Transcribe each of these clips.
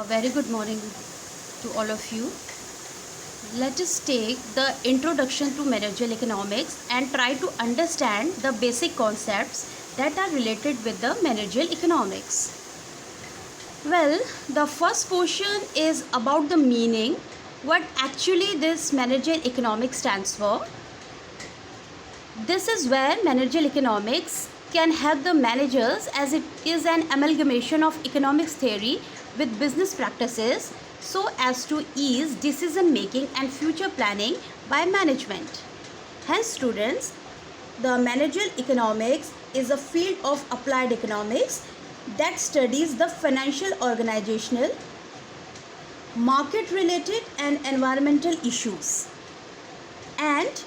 A very good morning to all of you. Let us take the introduction to managerial economics and try to understand the basic concepts that are related with the managerial economics. Well, the first portion is about the meaning, what actually this managerial economics stands for. This is where managerial economics can help the managers, as it is an amalgamation of economics theory with business practices so as to ease decision making and future planning by management. Hence students, the managerial economics is a field of applied economics that studies the financial, organizational, market related and environmental issues and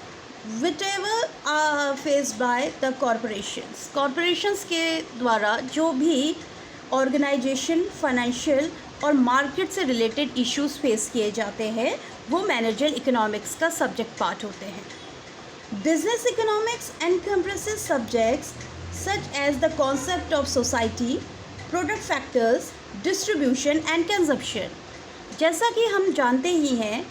whatever are faced by the corporations के द्वारा जो भी organisation, financial और market से related issues face किए जाते हैं वो मैनेजरियल इकोनॉमिक्स का सब्जेक्ट पार्ट होते हैं. Business economics encompasses subjects such as the concept of society, product factors, distribution and consumption. जैसा कि हम जानते ही हैं,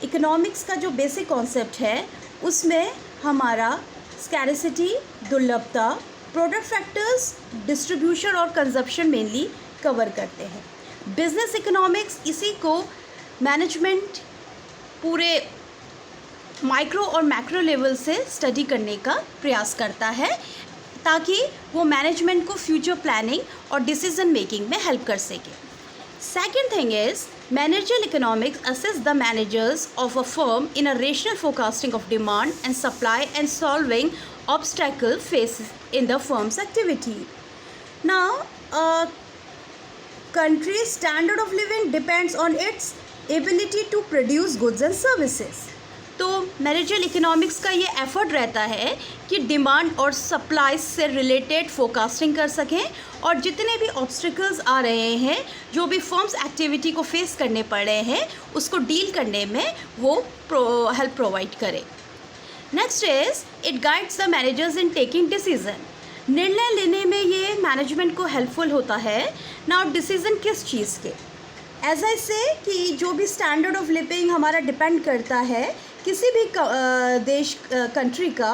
इकोनॉमिक्स का जो बेसिक कॉन्सेप्ट है उसमें हमारा स्कैरिसिटी, दुर्लभता, प्रोडक्ट फैक्टर्स, डिस्ट्रीब्यूशन और कंजप्शन मेनली कवर करते हैं. बिजनेस इकोनॉमिक्स इसी को मैनेजमेंट पूरे माइक्रो और मैक्रो लेवल से स्टडी करने का प्रयास करता है ताकि वो मैनेजमेंट को फ्यूचर प्लानिंग और डिसीजन मेकिंग में हेल्प कर सके. Second thing is, managerial economics assess the managers of a firm in a rational forecasting of demand and supply and solving obstacle faces in the firm's activity. Now, a country's standard of living depends on its ability to produce goods and services. तो managerial economics का ये effort रहता है कि demand और supply से related forecasting कर सकें और जितने भी ऑब्स्टिकल्स आ रहे हैं, जो भी फर्म्स एक्टिविटी को फेस करने पड़ रहे हैं, उसको डील करने में वो हेल्प प्रोवाइड करे. Next is it guides the managers in taking decision. निर्णय लेने में ये मैनेजमेंट को हेल्पफुल होता है. नाउ डिसीजन किस चीज़ के? एज आई से कि जो भी स्टैंडर्ड ऑफ लिविंग हमारा डिपेंड करता है किसी भी देश कंट्री का,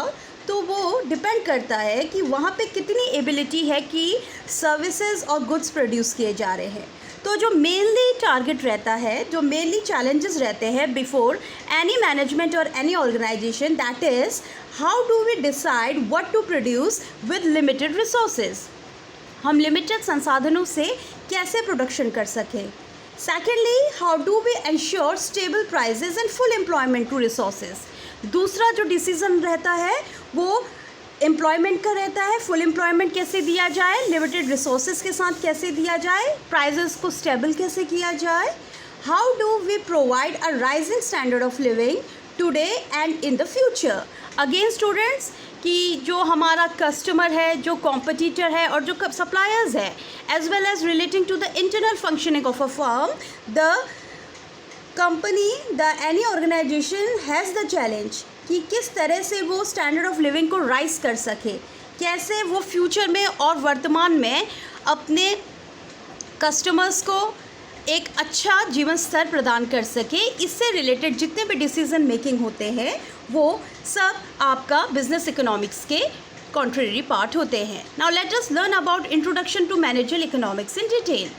तो वो डिपेंड करता है कि वहाँ पे कितनी एबिलिटी है कि सर्विसेज और गुड्स प्रोड्यूस किए जा रहे हैं. तो जो मेनली टारगेट रहता है, जो मेनली चैलेंजेस रहते हैं बिफोर एनी मैनेजमेंट और any organization, that is how do we decide what to produce with limited resources. हम लिमिटेड संसाधनों से कैसे प्रोडक्शन कर सकें. Secondly, how do we ensure stable prices and full employment to resources? दूसरा जो decision रहता है वो एम्प्लॉयमेंट का रहता है. फुल एम्प्लॉयमेंट कैसे दिया जाए, लिमिटेड रिसोर्सेज के साथ कैसे दिया जाए, प्राइजेस को स्टेबल कैसे किया जाए. How do we provide a rising standard of living today and in the future. Again students, कि जो हमारा कस्टमर है, जो कॉम्पिटिटर है और जो सप्लायर्स है, as well as relating to the internal functioning of a firm, the company, the any organization has the challenge कि किस तरह से वो स्टैंडर्ड ऑफ लिविंग को राइज कर सके, कैसे वो फ्यूचर में और वर्तमान में अपने कस्टमर्स को एक अच्छा जीवन स्तर प्रदान कर सके. इससे रिलेटेड जितने भी डिसीजन मेकिंग होते हैं वो सब आपका बिजनेस इकोनॉमिक्स के कॉन्ट्रेरी पार्ट होते हैं. Now let us learn about introduction to managerial economics in detail.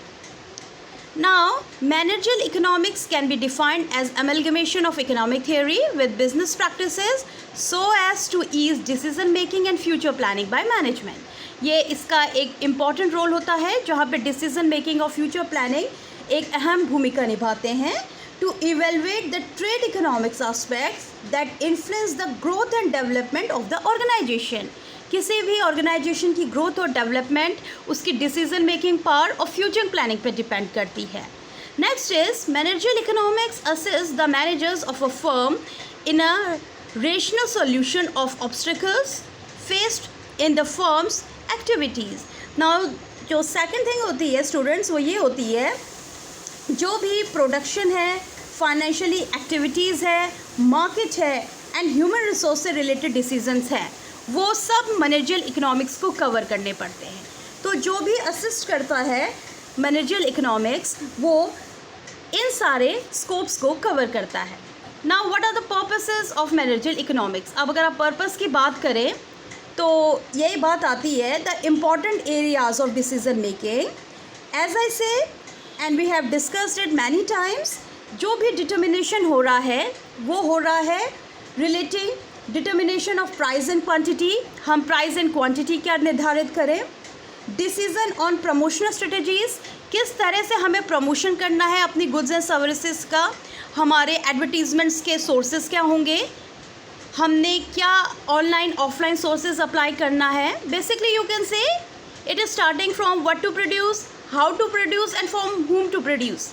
Now, managerial economics can be defined as amalgamation of economic theory with business practices so as to ease decision making and future planning by management. ये इसका एक important role होता है जहाँ पे decision making और future planning एक अहम भूमिका निभाते हैं. To evaluate the trade economics aspects that influence the growth and development of the organization. किसी भी ऑर्गेनाइजेशन की ग्रोथ और डेवलपमेंट उसकी डिसीजन मेकिंग पावर और फ्यूचर प्लानिंग पर डिपेंड करती है. Next is managerial economics assess the managers of a firm in a rational solution of obstacles faced in the firms activities. Now जो second thing होती है students, वो ये होती है जो भी प्रोडक्शन है, फाइनेंशियली एक्टिविटीज़ है, मार्केट है एंड ह्यूमन रिसोर्स से रिलेटेड डिसीजंस हैं, वो सब मैनेजरियल इकोनॉमिक्स को कवर करने पड़ते हैं. तो जो भी असिस्ट करता है मैनेजरियल इकोनॉमिक्स वो इन सारे स्कोप्स को कवर करता है। Now what are the purposes of managerial economics. अब अगर आप पर्पस की बात करें तो यही बात आती है, the important areas of decision making, as I say and we have discussed it many times. जो भी डिटर्मिनेशन हो रहा है वो हो रहा है relating determination of price and quantity, हम प्राइस एंड क्वांटिटी क्या निर्धारित करें। डिसीजन ऑन प्रमोशनल स्ट्रेटजीज, किस तरह से हमें प्रमोशन करना है अपनी गुड्स एंड सर्विसेज का, हमारे एडवर्टीजमेंट्स के सोर्सेज क्या होंगे, हमने क्या ऑनलाइन ऑफलाइन सोर्सेज अप्लाई करना है। Basically you can say it is starting from what to produce, how to produce and from whom to produce.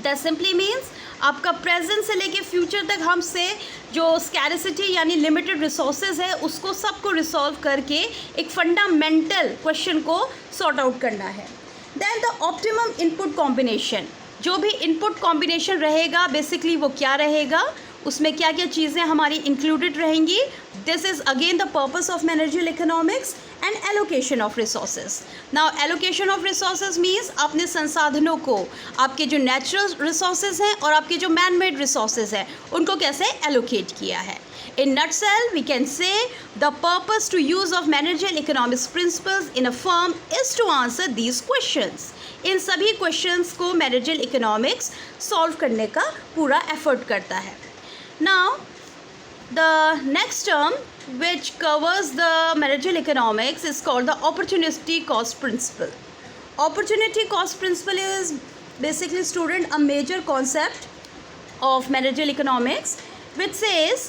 That simply means आपका प्रेजेंट से लेके फ्यूचर तक हमसे जो स्कैरिसिटी यानी लिमिटेड रिसोर्सेज है उसको सबको रिसॉल्व करके एक फंडामेंटल क्वेश्चन को सॉर्ट आउट करना है। Then the optimum input combination, जो भी इनपुट कॉम्बिनेशन रहेगा बेसिकली वो क्या रहेगा, उसमें क्या क्या चीज़ें हमारी इंक्लूडेड रहेंगी। This is again the purpose of managerial economics and allocation of resources. Now allocation of resources means अपने संसाधनों को, आपके जो नेचुरल रिसोर्सेज हैं और आपके जो मैन मेड रिसोर्सेज हैं उनको कैसे एलोकेट किया है। In nutshell, we can say the purpose to use of managerial economics principles in a firm is to answer these questions. इन सभी questions को managerial economics solve करने का पूरा effort करता है। Now, the next term which covers the managerial economics is called the opportunity cost principle. Opportunity cost principle is basically, student, a major concept of managerial economics which says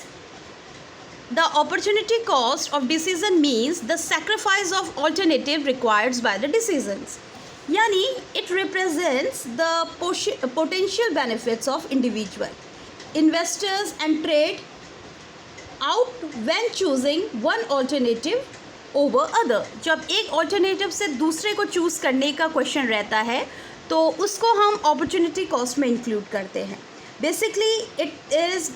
the opportunity cost of decision means the sacrifice of alternative required by the decisions. Yani it represents the potential benefits of individual, investors and trade out when choosing one alternative over other. जब एक alternative से दूसरे को choose करने का question रहता है तो उसको हम opportunity cost में include करते हैं. Basically it is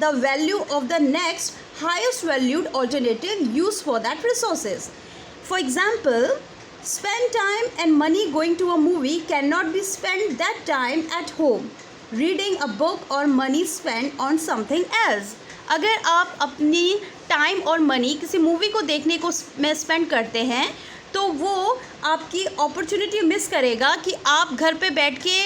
the value of the next highest valued alternative used for that resources. For example, spend time and money going to a movie cannot be spent that time at home reading a book or money spent on something else. अगर आप अपनी time और money किसी movie को देखने को में spend करते हैं तो वो आपकी अपॉर्चुनिटी मिस करेगा कि आप घर पे बैठ के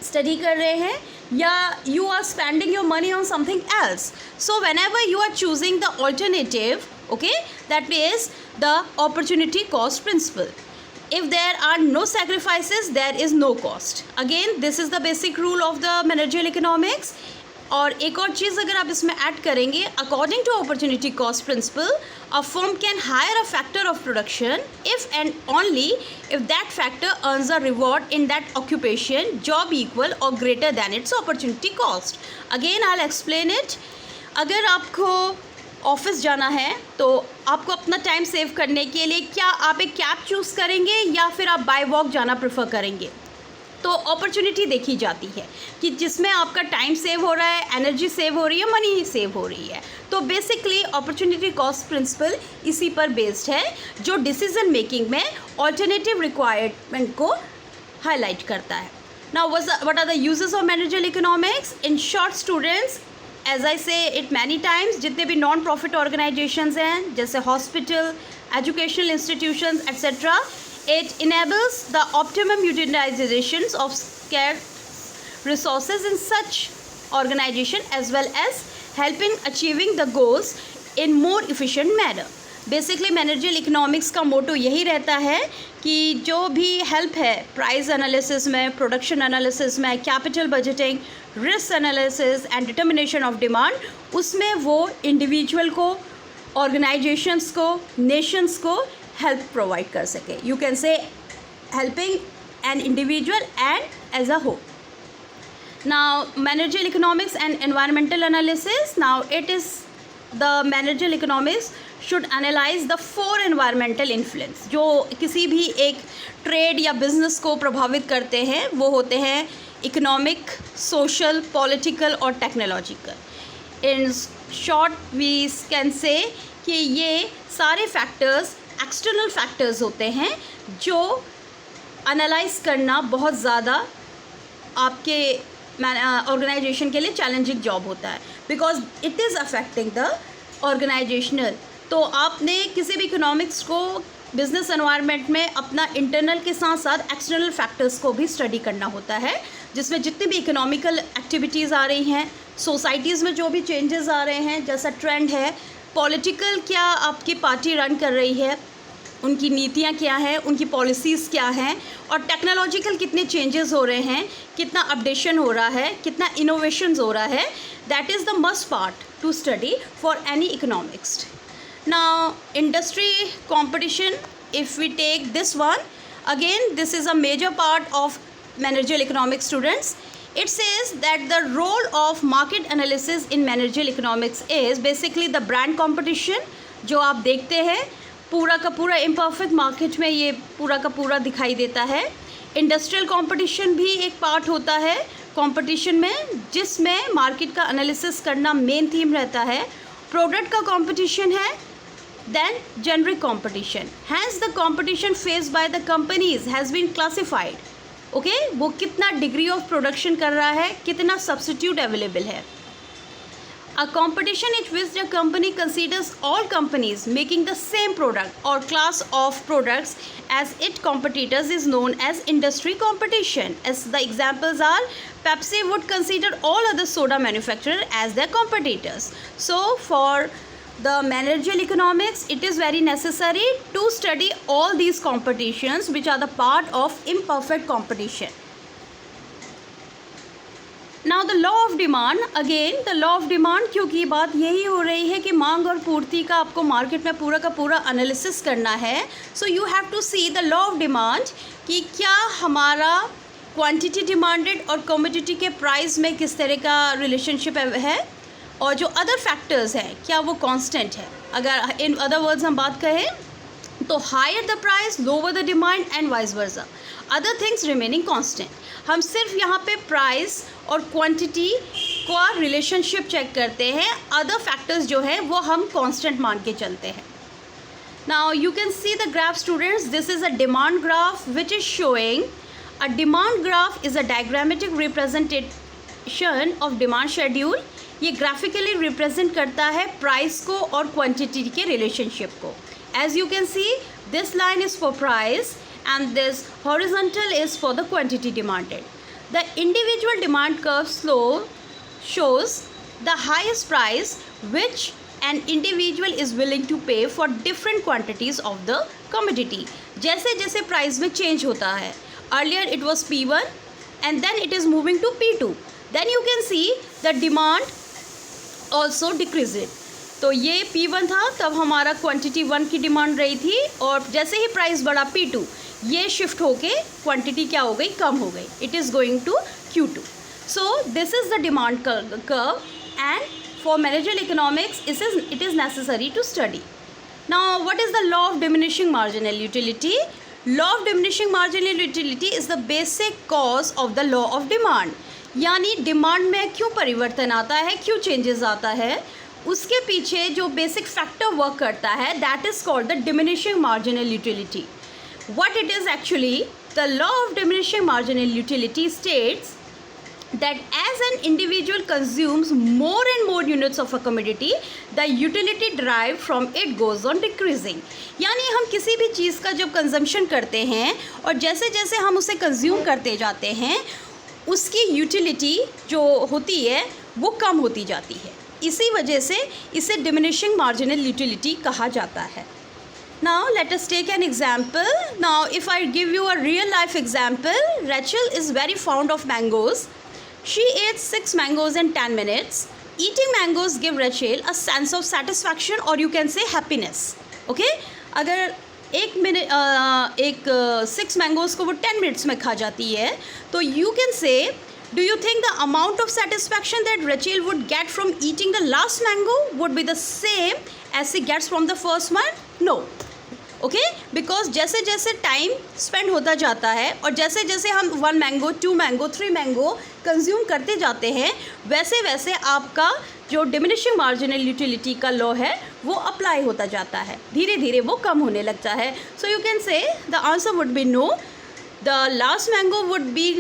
स्टडी कर रहे हैं या you are spending your money on something else. So whenever you are choosing the alternative, okay, that is the opportunity cost principle. If there are no sacrifices, there is no cost. Again, this is the basic rule of the managerial economics. और एक और चीज़ अगर आप इसमें add करेंगे, according to opportunity cost principle, a firm can hire a factor of production if and only if that factor earns a reward in that occupation job equal or greater than its opportunity cost. Again I'll explain it. अगर आपको office जाना है तो आपको अपना time save करने के लिए क्या आप एक कैब चूज़ करेंगे या फिर आप बाय वॉक जाना प्रेफर करेंगे, तो अपॉर्चुनिटी देखी जाती है कि जिसमें आपका टाइम सेव हो रहा है, एनर्जी सेव हो रही है, मनी सेव हो रही है। तो बेसिकली अपॉर्चुनिटी कॉस्ट प्रिंसिपल इसी पर बेस्ड है जो डिसीजन मेकिंग में ऑल्टरनेटिव रिक्वायरमेंट को हाईलाइट करता है। Now what are the uses of managerial economics? In short students, as I say it many times, जितने भी नॉन प्रॉफिट ऑर्गेनाइजेशंस हैं जैसे hospital, educational institutions etcetera, it enables the optimum utilizations of scarce resources in such organization as well as helping achieving the goals in more efficient manner. Basically managerial economics का मोटो यही रहता है कि जो भी help है प्राइस एनालिसिस में, production analysis में, capital budgeting, risk analysis and determination of demand, उसमें वो इंडिविजुअल को, ऑर्गेनाइजेशंस को, नेशंस को हेल्प प्रोवाइड कर सके. You can say helping an individual and as a whole. Now managerial economics and environmental analysis. Now it is the managerial economics should analyze the 4 environmental influence जो किसी भी एक trade या business को प्रभावित करते हैं. वो होते हैं इकोनॉमिक, सोशल, पॉलिटिकल और technological. In short we can say कि ये सारे फैक्टर्स एक्सटर्नल फैक्टर्स होते हैं जो एनालाइज करना बहुत ज़्यादा आपके ऑर्गेनाइजेशन के लिए चैलेंजिंग जॉब होता है, because it is affecting the organizational. तो आपने किसी भी इकोनॉमिक्स को बिजनेस एनवायरनमेंट में अपना इंटरनल के साथ साथ एक्सटर्नल फैक्टर्स को भी स्टडी करना होता है, जिसमें जितनी भी इकोनॉमिकल एक्टिविटीज़ आ रही हैं, सोसाइटीज़ में जो भी चेंजेस आ रहे हैं, जैसा ट्रेंड है, पॉलिटिकल क्या आपकी पार्टी रन कर रही है, उनकी नीतियाँ क्या हैं, उनकी पॉलिसीज़ क्या हैं, और टेक्नोलॉजिकल कितने चेंजेस हो रहे हैं, कितना अपडेशन हो रहा है, कितना इनोवेशंस हो रहा है, that is the must part two study for any economics. Now industry competition, if we take this one, again this is a major part of managerial economics students. It says that the role of market analysis in managerial economics is basically the brand competition. जो आप देखते हैं पूरा का पूरा imperfect market में ये पूरा का पूरा दिखाई देता है. इंडस्ट्रियल कंपटीशन भी एक पार्ट होता है कंपटीशन में, जिसमें मार्केट का एनालिसिस करना मेन थीम रहता है. प्रोडक्ट का कंपटीशन है, then generic competition, hence the competition faced by the companies has been classified. Okay, वो कितना डिग्री ऑफ प्रोडक्शन कर रहा है, कितना सब्स्टिट्यूट अवेलेबल है. A competition in which the company considers all companies making the same product or class of products as its competitors is known as industry competition. As the examples are, Pepsi would consider all other soda manufacturers as their competitors. So for the managerial economics, it is very necessary to study all these competitions which are the part of imperfect competition. Now the law of demand, again the law of demand, क्योंकि बात यही हो रही है कि मांग और पूर्ति का आपको मार्केट में पूरा का पूरा एनालिसिस करना है. So you have to see the law of demand कि क्या हमारा क्वांटिटी डिमांडेड और कमोडिटी के प्राइस में किस तरह का रिलेशनशिप है, और जो अदर फैक्टर्स हैं क्या वो कांस्टेंट है. अगर इन अदर वर्ड्स हम बात कहें तो higher the price lower the demand and vice versa, other things remaining constant. हम सिर्फ यहाँ पे प्राइस और क्वांटिटी का रिलेशनशिप चेक करते हैं, अदर फैक्टर्स जो है वो हम कांस्टेंट मान के चलते हैं. Now you can see the graph students, this is a demand graph which is showing. A demand graph is a diagrammatic representation of demand schedule. ये ग्राफिकली रिप्रेजेंट करता है प्राइस को और क्वांटिटी के रिलेशनशिप को. As you can see, this line is for price and this horizontal is for the quantity demanded. The individual demand curve shows the highest price which an individual is willing to pay for different quantities of the commodity. जैसे जैसे price में change होता है, earlier it was P1 and then it is moving to P2. Then you can see the demand also decreased. तो ये P1 था, तब हमारा क्वांटिटी 1 की डिमांड रही थी, और जैसे ही प्राइस बढ़ा P2, ये शिफ्ट होके क्वांटिटी क्या हो गई, कम हो गई. It is going to Q2. So this is the demand curve and for managerial economics it is necessary to study. Now what is the law of diminishing marginal utility. Law of diminishing marginal utility is the basic cause of the law of demand. यानी demand में क्यों परिवर्तन आता है, क्यों changes आता है, उसके पीछे जो बेसिक फैक्टर वर्क करता है, that is called the diminishing marginal utility. What it is actually, the law of diminishing marginal utility states that as an individual consumes more and more units of a commodity, the utility derived from it goes on decreasing. यानी हम किसी भी चीज़ का जब consumption करते हैं और जैसे जैसे हम उसे कंज्यूम करते जाते हैं, उसकी यूटिलिटी जो होती है वो कम होती जाती है. इसी वजह से इसे डिमिनिशिंग मार्जिनल यूटिलिटी कहा जाता है. Now let us take an example. Now if I give you a real life example, Rachel is very fond of mangoes. She ate 6 mangoes in 10 minutes. Eating mangoes give Rachel a sense of satisfaction or you can say happiness. Okay? अगर 6 mangoes को वो 10 minutes में खा जाती है, तो you can say, do you think the amount of satisfaction that Rachel would get from eating the last mango would be the same as she gets from the first one? No. Okay, because जैसे जैसे time spend होता जाता है और जैसे जैसे हम 1 mango 2 mango 3 mango consume करते जाते हैं, वैसे वैसे आपका जो डिमिनिशिंग मार्जिनल यूटिलिटी का लॉ है वो अप्लाई होता जाता है, धीरे धीरे वो कम होने लगता है. So you can say the answer would be no. The last mango would be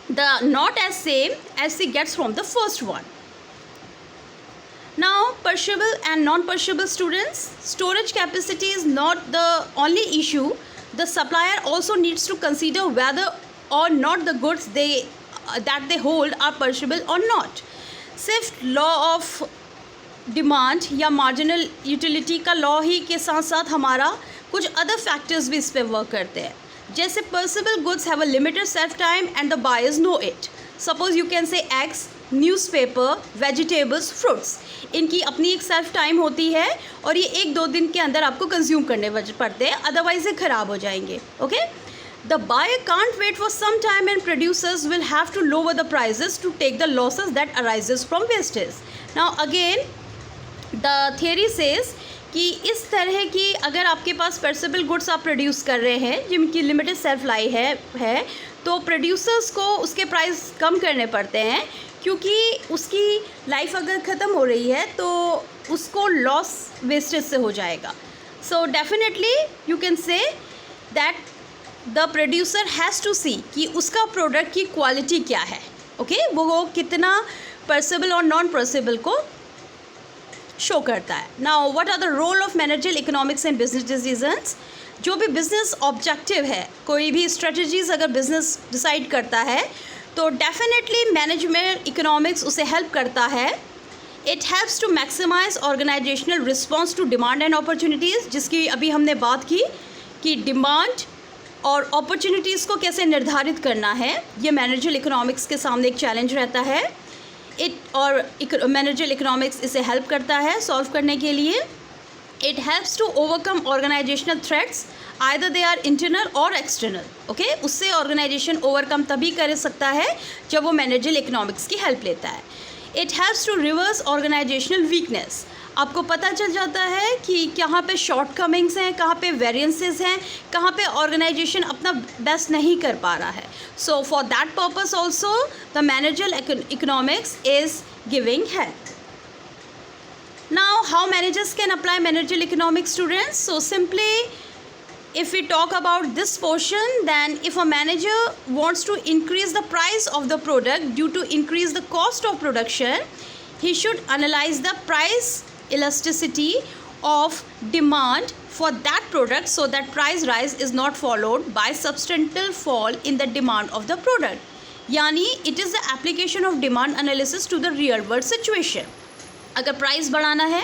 not as same as he gets from the first one. Now, perishable and non-perishable students, storage capacity is not the only issue. The supplier also needs to consider whether or not the goods that they hold are perishable or not. सिर्फ law of demand या marginal utility का law ही के साथ साथ हमारा कुछ other factors भी इस पे वर्क करते हैं. जैसे perishable goods have a limited shelf time and the buyers know it. Suppose you can say eggs, newspaper, vegetables, fruits, इनकी अपनी एक सेल्फ टाइम होती है और ये 1-2 दिन के अंदर आपको कंज्यूम करने पड़ते हैं, अदरवाइज ये ख़राब हो जाएंगे. Okay, the buyer can't wait for some time and producers will have to lower the prices to take the losses that arises from wastage. Now again the theory says कि इस तरह की अगर आपके पास पर्सिबल गुड्स आप प्रोड्यूस कर रहे हैं जिनकी लिमिटेड सेल्फ लाइफ है तो प्रोड्यूसर्स को उसके प्राइस कम करने पड़ते हैं, क्योंकि उसकी लाइफ अगर ख़त्म हो रही है तो उसको लॉस वेस्टेज से हो जाएगा. So definitely you can say that the producer has to see कि उसका प्रोडक्ट की क्वालिटी क्या है. ओके, वो कितना पर्सिबल और नॉन पर्सिबल को शो करता है. Now what are the role of managerial economics and business decisions. जो भी बिजनेस ऑब्जेक्टिव है, कोई भी स्ट्रेटजीज अगर बिजनेस डिसाइड करता है तो डेफिनेटली मैनेजमेंट इकोनॉमिक्स उसे हेल्प करता है. It helps to maximize organizational response to demand and opportunities, जिसकी अभी हमने बात की कि डिमांड और अपॉर्चुनिटीज़ को कैसे निर्धारित करना है. ये मैनेजरियल इकोनॉमिक्स के सामने एक चैलेंज रहता है. मैनेजरियल इकोनॉमिक्स इसे हेल्प करता है सॉल्व करने के लिए. It helps to overcome organisational threats, either they are internal और एक्सटर्नल. ओके, उससे ऑर्गेनाइजेशन ओवरकम तभी कर सकता है जब वो मैनेजरियल इकोनॉमिक्स की हेल्प लेता है. It helps to reverse organisational weakness. आपको पता चल जाता है कि कहाँ पे शॉर्ट कमिंग्स हैं, कहाँ पे वेरिएंसेस हैं, कहाँ पे ऑर्गेनाइजेशन अपना बेस्ट नहीं कर पा रहा है. So for that purpose also the managerial economics is giving help. Now, how managers can apply managerial economics, students? So simply, if we talk about this portion, then if a manager wants to increase the price of the product due to increase the cost of production, he should analyze the price elasticity of demand for that product so that price rise is not followed by substantial fall in the demand of the product. Yani, it is the application of demand analysis to the real world situation. अगर price बढ़ाना है,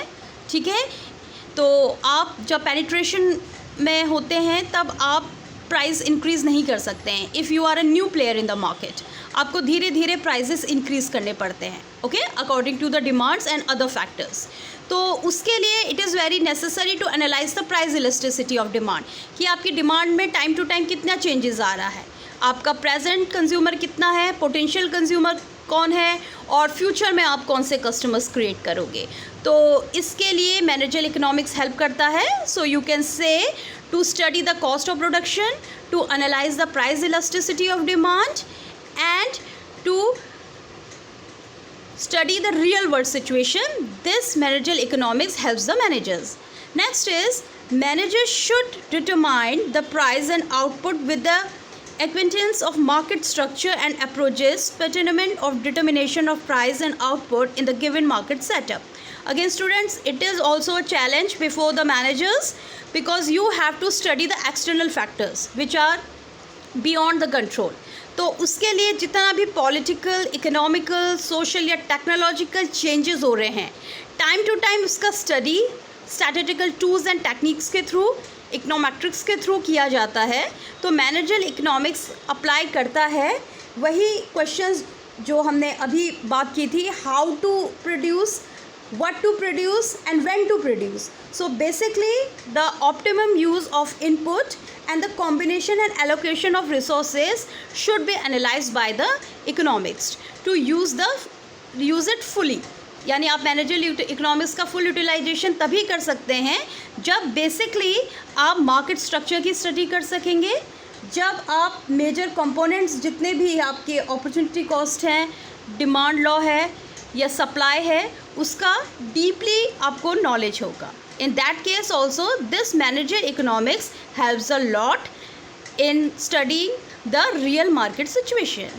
ठीक है, तो आप जब penetration में होते हैं तब आप प्राइस इंक्रीज़ नहीं कर सकते हैं. If you are a new player in the market, आपको धीरे धीरे प्राइसेस इंक्रीज़ करने पड़ते हैं. Okay, according to the demands and other factors. तो उसके लिए it is very necessary to analyse the price elasticity of demand, कि आपकी डिमांड में टाइम टू टाइम कितना चेंजेस आ रहा है, आपका प्रेजेंट कंज्यूमर कितना है, पोटेंशियल कंज्यूमर कौन है, और फ्यूचर में आप कौन से कस्टमर्स क्रिएट करोगे. तो इसके लिए मैनेजरियल इकोनॉमिक्स हेल्प करता है. So you can say to study the cost of production, to analyse the price elasticity of demand and to study the real world situation. This managerial economics helps the managers. Next is, managers should determine the price and output with the acquaintance of market structure and approaches pertinent of determination of price and output in the given market setup. Again students, it is also a challenge before the managers, because you have to study the external factors which are beyond the control. तो उसके लिए जितना भी political, economical, social या technological changes हो रहे हैं, time to time उसका study statistical tools and techniques के थ्रू, इकोनोमेट्रिक्स के थ्रू किया जाता है. तो मैनेजरियल इकोनॉमिक्स अप्लाई करता है वही क्वेश्चंस जो हमने अभी बात की थी, how to produce, what to produce and when to produce. So basically the optimum use of input and the combination and allocation of resources should be analyzed by the economics to use it fully. यानी आप managerial economics का full utilisation तभी कर सकते हैं जब basically आप market structure की स्टडी कर सकेंगे, जब आप मेजर कंपोनेंट्स जितने भी आपके अपॉर्चुनिटी कॉस्ट हैं, डिमांड लॉ है या सप्लाई है, उसका डीपली आपको नॉलेज होगा. In that case also, this managerial economics helps a lot in studying the real market situation.